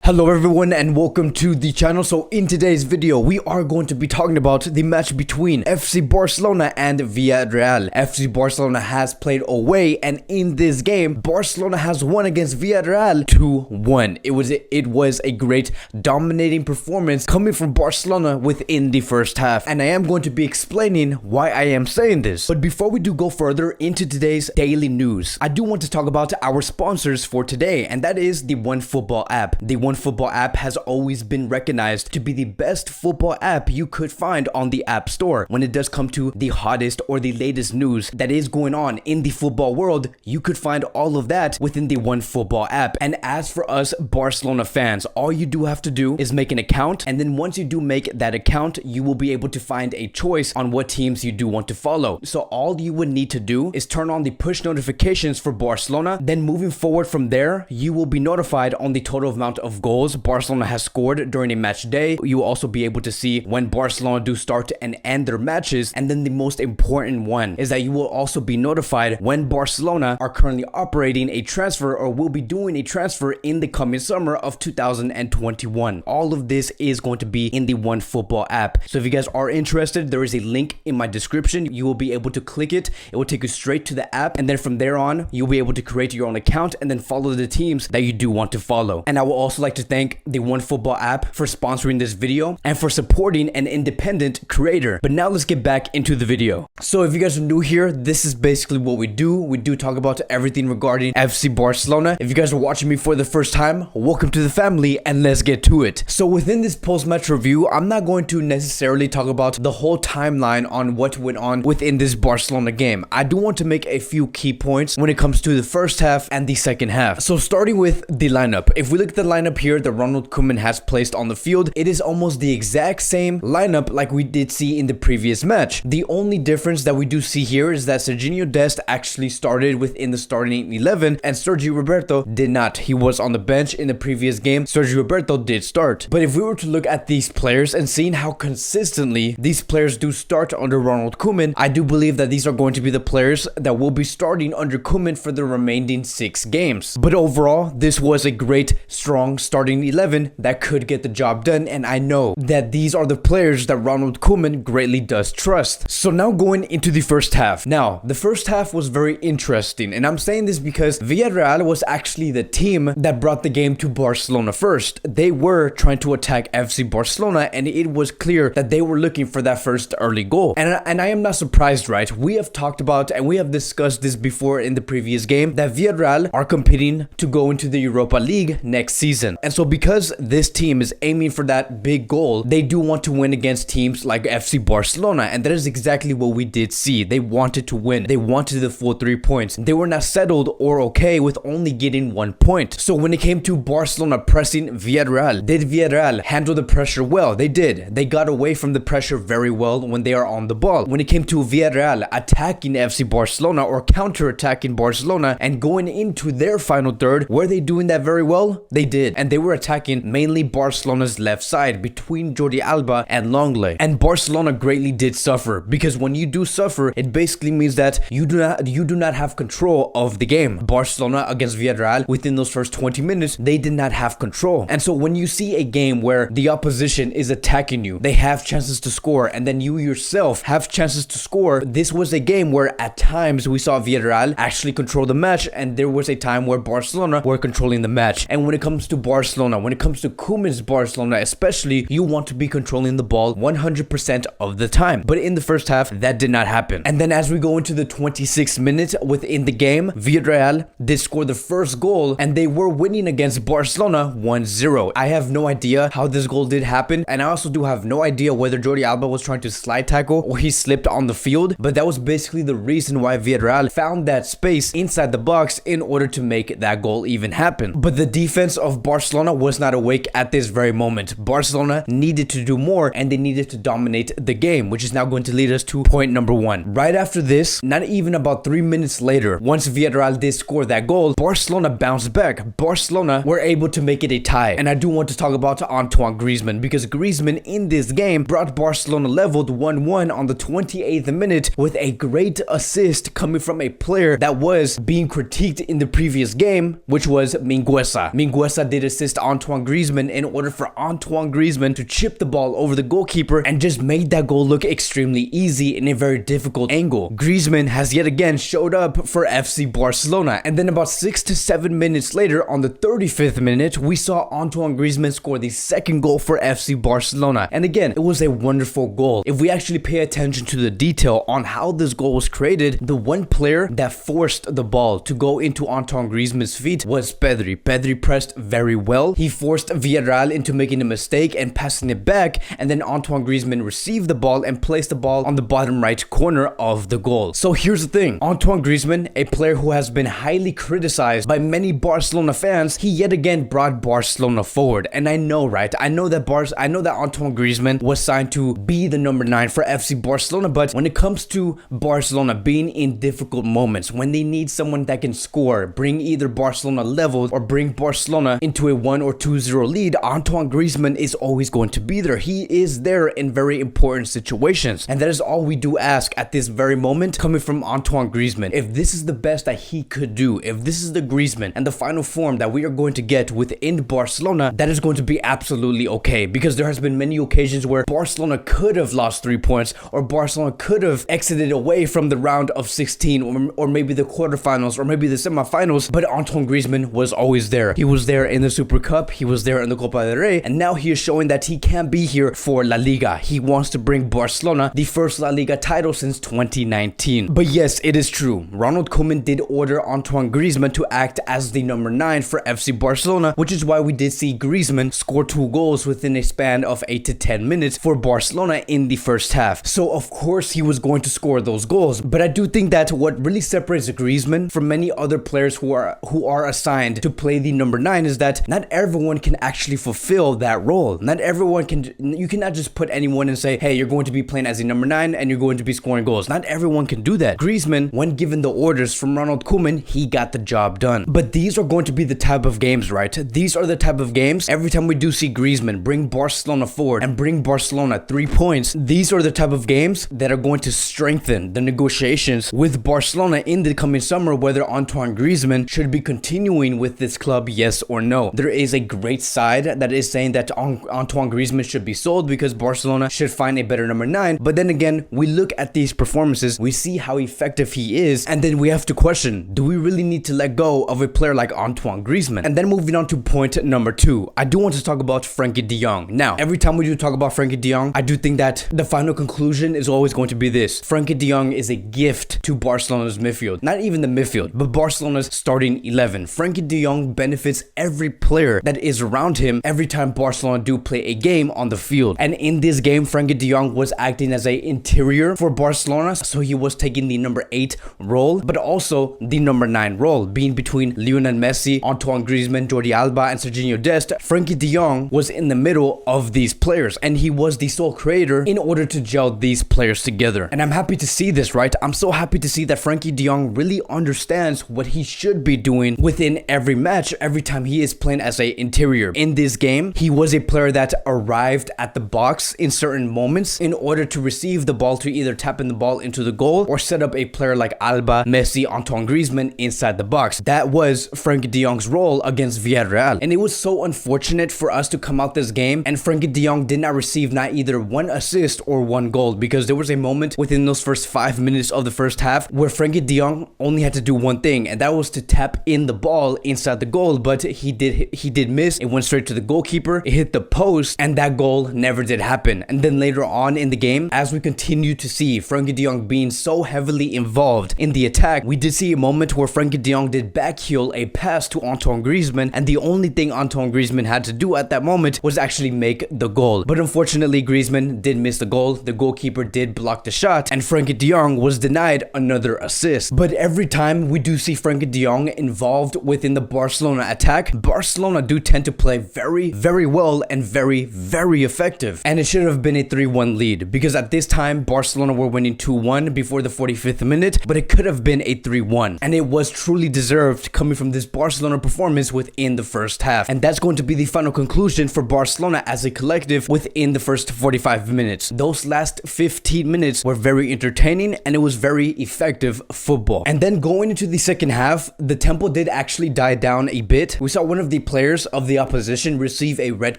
Hello everyone and welcome to the channel. So in today's video we are going to be talking about the match between FC Barcelona and Villarreal. FC Barcelona has played away and in this game Barcelona has won against Villarreal 2-1. It was a great dominating performance coming from Barcelona within the first half, and I am going to be explaining why I am saying this. But before we do go further into today's daily news, I do want to talk about our sponsors for today, and that is the OneFootball app. The OneFootball app has always been recognized to be the best football app you could find on the App Store. When it does come to the hottest or the latest news that is going on in the football world, you could find all of that within the OneFootball app. And as for us Barcelona fans, all you do have to do is make an account, and then once you do make that account, you will be able to find a choice on what teams you do want to follow. So all you would need to do is turn on the push notifications for Barcelona. Then moving forward from there, you will be notified on the total amount of goals Barcelona has scored during a match day. You will also be able to see when Barcelona do start and end their matches, and then the most important one is that you will also be notified when Barcelona are currently operating a transfer or will be doing a transfer in the coming summer of 2021. All of this is going to be in the OneFootball app. So if you guys are interested, there is a link in my description. You will be able to click it. It will take you straight to the app, and then from there on you'll be able to create your own account and then follow the teams that you do want to follow. And I will also like to thank the OneFootball app for sponsoring this video and for supporting an independent creator. But now let's get back into the video. So if you guys are new here, this is basically what we do. We do talk about everything regarding FC Barcelona. If you guys are watching me for the first time, welcome to the family and let's get to it. So within this post-match review, I'm not going to necessarily talk about the whole timeline on what went on within this Barcelona game. I do want to make a few key points when it comes to the first half and the second half. So starting with the lineup. If we look at the lineup here, the Ronald Koeman has placed on the field, it is almost the exact same lineup like we did see in the previous match. The only difference that we do see here is that Serginho Dest actually started within the starting 11 and Sergio Roberto did not. He was on the bench in the previous game. Sergio Roberto did start. But if we were to look at these players and seeing how consistently these players do start under Ronald Koeman, I do believe that these are going to be the players that will be starting under Koeman for the remaining 6 games. But overall, this was a great, strong starting 11 that could get the job done, and I know that these are the players that Ronald Koeman greatly does trust. So now going into the first half. Now, the first half was very interesting, and I'm saying this because Villarreal was actually the team that brought the game to Barcelona first. They were trying to attack FC Barcelona, and it was clear that they were looking for that first early goal. And I am not surprised, right? We have talked about and we have discussed this before in the previous game that Villarreal are competing to go into the Europa League next season. And so because this team is aiming for that big goal, they do want to win against teams like FC Barcelona, and that is exactly what we did see. They wanted to win. They wanted the full 3 points. They were not settled or okay with only getting 1 point. So when it came to Barcelona pressing Villarreal, did Villarreal handle the pressure well? They did. They got away from the pressure very well when they are on the ball. When it came to Villarreal attacking FC Barcelona or counter-attacking Barcelona and going into their final third, were they doing that very well? They did. And they were attacking mainly Barcelona's left side between Jordi Alba and Longley. And Barcelona greatly did suffer, because when you do suffer, it basically means that you do not have control of the game. Barcelona against Villarreal, within those first 20 minutes, they did not have control. And so when you see a game where the opposition is attacking you, they have chances to score, and then you yourself have chances to score, this was a game where at times we saw Villarreal actually control the match, and there was a time where Barcelona were controlling the match. And when it comes to Barcelona, when it comes to Koeman's Barcelona especially, you want to be controlling the ball 100% of the time. But in the first half, that did not happen. And then as we go into the 26th minute within the game, Villarreal did score the first goal, and they were winning against Barcelona 1-0. I have no idea how this goal did happen, and I also do have no idea whether Jordi Alba was trying to slide tackle or he slipped on the field, but that was basically the reason why Villarreal found that space inside the box in order to make that goal even happen. But the defense of Barcelona was not awake at this very moment. Barcelona needed to do more, and they needed to dominate the game, which is now going to lead us to point number 1. Right after this, not even about 3 minutes later, once Villarreal did score that goal, Barcelona bounced back. Barcelona were able to make it a tie. And I do want to talk about Antoine Griezmann, because Griezmann in this game brought Barcelona leveled 1-1 on the 28th minute with a great assist coming from a player that was being critiqued in the previous game, which was Mingueza. Mingueza did assist Antoine Griezmann in order for Antoine Griezmann to chip the ball over the goalkeeper and just made that goal look extremely easy in a very difficult angle. Griezmann has yet again showed up for FC Barcelona, and then about 6 to 7 minutes later, on the 35th minute, we saw Antoine Griezmann score the second goal for FC Barcelona. And again, it was a wonderful goal. If we actually pay attention to the detail on how this goal was created, the one player that forced the ball to go into Antoine Griezmann's feet was Pedri. Pedri pressed very well. He forced Villarreal into making a mistake and passing it back, and then Antoine Griezmann received the ball and placed the ball on the bottom right corner of the goal. So here's the thing. Antoine Griezmann, a player who has been highly criticized by many Barcelona fans, he yet again brought Barcelona forward. And I know, right? I know that Antoine Griezmann was signed to be the number 9 for FC Barcelona, but when it comes to Barcelona being in difficult moments, when they need someone that can score, bring either Barcelona leveled or bring Barcelona into a 1 or 2-0 lead, Antoine Griezmann is always going to be there. He is there in very important situations. And that is all we do ask at this very moment coming from Antoine Griezmann. If this is the best that he could do, if this is the Griezmann and the final form that we are going to get within Barcelona, that is going to be absolutely okay, because there has been many occasions where Barcelona could have lost 3 points, or Barcelona could have exited away from the round of 16, or maybe the quarterfinals, or maybe the semifinals, but Antoine Griezmann was always there. He was there in the Super Cup, he was there in the Copa del Rey, and now he is showing that he can be here for La Liga. He wants to bring Barcelona the first La Liga title since 2019. But yes, it is true. Ronald Koeman did order Antoine Griezmann to act as the number 9 for FC Barcelona, which is why we did see Griezmann score 2 goals within a span of 8 to 10 minutes for Barcelona in the first half. So of course he was going to score those goals. But I do think that what really separates Griezmann from many other players who are assigned to play the number 9 is that not everyone can actually fulfill that role. Not everyone can. You cannot just put anyone and say, hey, you're going to be playing as a number 9 and you're going to be scoring goals. Not everyone can do that. Griezmann, when given the orders from Ronald Koeman, he got the job done. But these are going to be the type of games, right? These are the type of games, every time we do see Griezmann bring Barcelona forward and bring Barcelona 3 points, these are the type of games that are going to strengthen the negotiations with Barcelona in the coming summer, whether Antoine Griezmann should be continuing with this club, yes or no. There is a great side that is saying that Antoine Griezmann should be sold because Barcelona should find a better number 9. But then again, we look at these performances, we see how effective he is, and then we have to question, do we really need to let go of a player like Antoine Griezmann? And then moving on to point number 2, I do want to talk about Frenkie de Jong. Now, every time we do talk about Frenkie de Jong, I do think that the final conclusion is always going to be this. Frenkie de Jong is a gift to Barcelona's midfield. Not even the midfield, but Barcelona's starting 11. Frenkie de Jong benefits every player that is around him every time Barcelona do play a game on the field. And in this game, Frenkie de Jong was acting as an interior for Barcelona, so he was taking the number 8 role, but also the number 9 role, being between Lionel Messi, Antoine Griezmann, Jordi Alba, and Serginho Dest. Frenkie de Jong was in the middle of these players, and he was the sole creator in order to gel these players together. And I'm happy to see this, right? I'm so happy to see that Frenkie de Jong really understands what he should be doing within every match, every time he is playing as an interior. In this game, he was a player that arrived at the box in certain moments in order to receive the ball, to either tap in the ball into the goal or set up a player like Alba, Messi, Antoine Griezmann inside the box. That was Frenkie de Jong's role against Villarreal. And it was so unfortunate for us to come out this game and Frenkie de Jong did not receive not either 1 assist or 1 goal, because there was a moment within those first 5 minutes of the first half where Frenkie de Jong only had to do one thing, and that was to tap in the ball inside the goal, but he did miss. It went straight to the goalkeeper, it hit the post, and that goal never did happen. And then later on in the game, as we continue to see Frenkie de Jong being so heavily involved in the attack, we did see a moment where Frenkie de Jong did backheel a pass to Antoine Griezmann, and the only thing Antoine Griezmann had to do at that moment was actually make the goal. But unfortunately, Griezmann did miss the goal, the goalkeeper did block the shot, and Frenkie de Jong was denied another assist. But every time we do see Frenkie de Jong involved within the Barcelona attack, Barcelona do tend to play very well and very effective. And it should have been a 3-1 lead, because at this time Barcelona were winning 2-1 before the 45th minute, but it could have been a 3-1, and it was truly deserved coming from this Barcelona performance within the first half. And that's going to be the final conclusion for Barcelona as a collective within the first 45 minutes. Those last 15 minutes were very entertaining and it was very effective football. And then going into the second half, the tempo did actually die down a bit. We saw one of the players of the opposition receive a red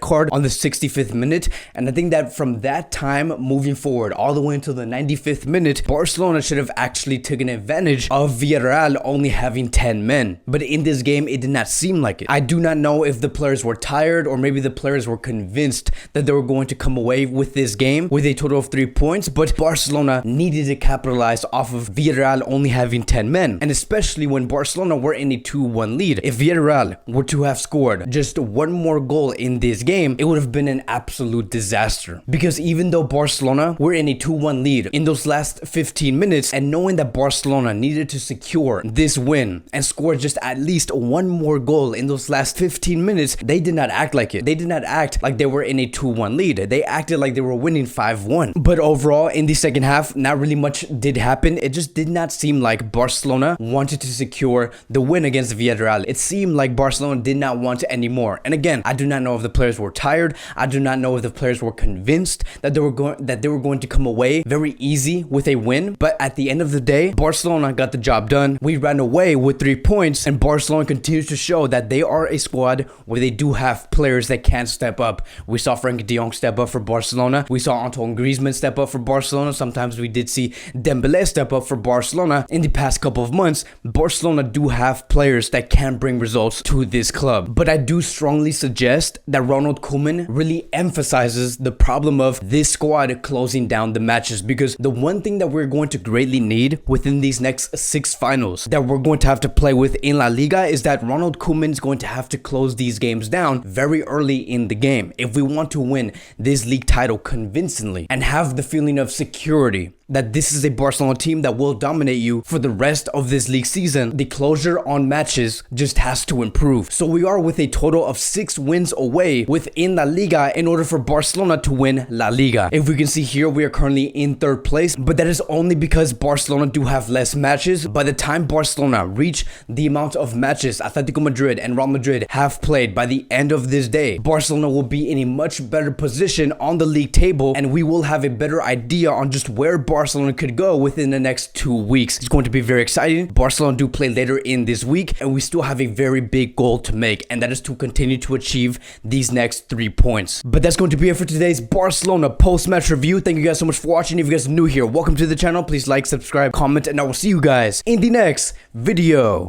card on the 65th minute, and I think that from that time moving forward all the way until the 95th minute, Barcelona should have actually taken advantage of Villarreal only having 10 men. But in this game, it did not seem like it. I do not know if the players were tired or maybe the players were convinced that they were going to come away with this game with a total of 3 points, but Barcelona needed to capitalize off of Villarreal only having 10 men, and especially when Barcelona were in a 2-1 lead. If Villarreal were to have scored just one more goal in this game, it would have been an absolute disaster. Because even though Barcelona were in a 2-1 lead in those last 15 minutes, and knowing that Barcelona needed to secure this win and score just at least one more goal in those last 15 minutes, they did not act like it. They did not act like they were in a 2-1 lead. They acted like they were winning 5-1. But overall, in the second half, not really much did happen. It just did not seem like Barcelona wanted to secure the win against Villarreal. It seemed like Barcelona did not want it anymore. And again, I do not know if the players were tired. I do not know if the players were convinced that they were going to come away very easy with a win. But at the end of the day, Barcelona got the job done. We ran away with 3 points, and Barcelona continues to show that they are a squad where they do have players that can step up. We saw Frenkie de Jong step up for Barcelona. We saw Griezmann step up for Barcelona. Sometimes we did see Dembele step up for Barcelona. In the past couple of months, Barcelona do have players that can bring results to this club. But I do strongly suggest that Ronald Koeman really emphasizes the problem of this squad closing down the matches, because the one thing that we're going to greatly need within these next 6 finals that we're going to have to play with in La Liga is that Ronald Koeman is going to have to close these games down very early in the game if we want to win this league title convincingly and have the feeling of security that this is a Barcelona team that will dominate you for the rest of this league season. The closure on matches just has to improve. So we are with a total of 6 wins away within La Liga in order for Barcelona to win La Liga. If we can see here, we are currently in 3rd place, but that is only because Barcelona do have less matches. By the time Barcelona reach the amount of matches Atletico Madrid and Real Madrid have played by the end of this day, Barcelona will be in a much better position on the league table, and we will have a better idea on just where Barcelona could go within the next 2 weeks. It's going to be very exciting. Barcelona do play later in this week, and we still have a very big goal to make, and that is to continue to achieve these next 3 points. But that's going to be it for today's Barcelona post-match review. Thank you guys so much for watching. If you guys are new here, welcome to the channel. Please like, subscribe, comment, and I will see you guys in the next video.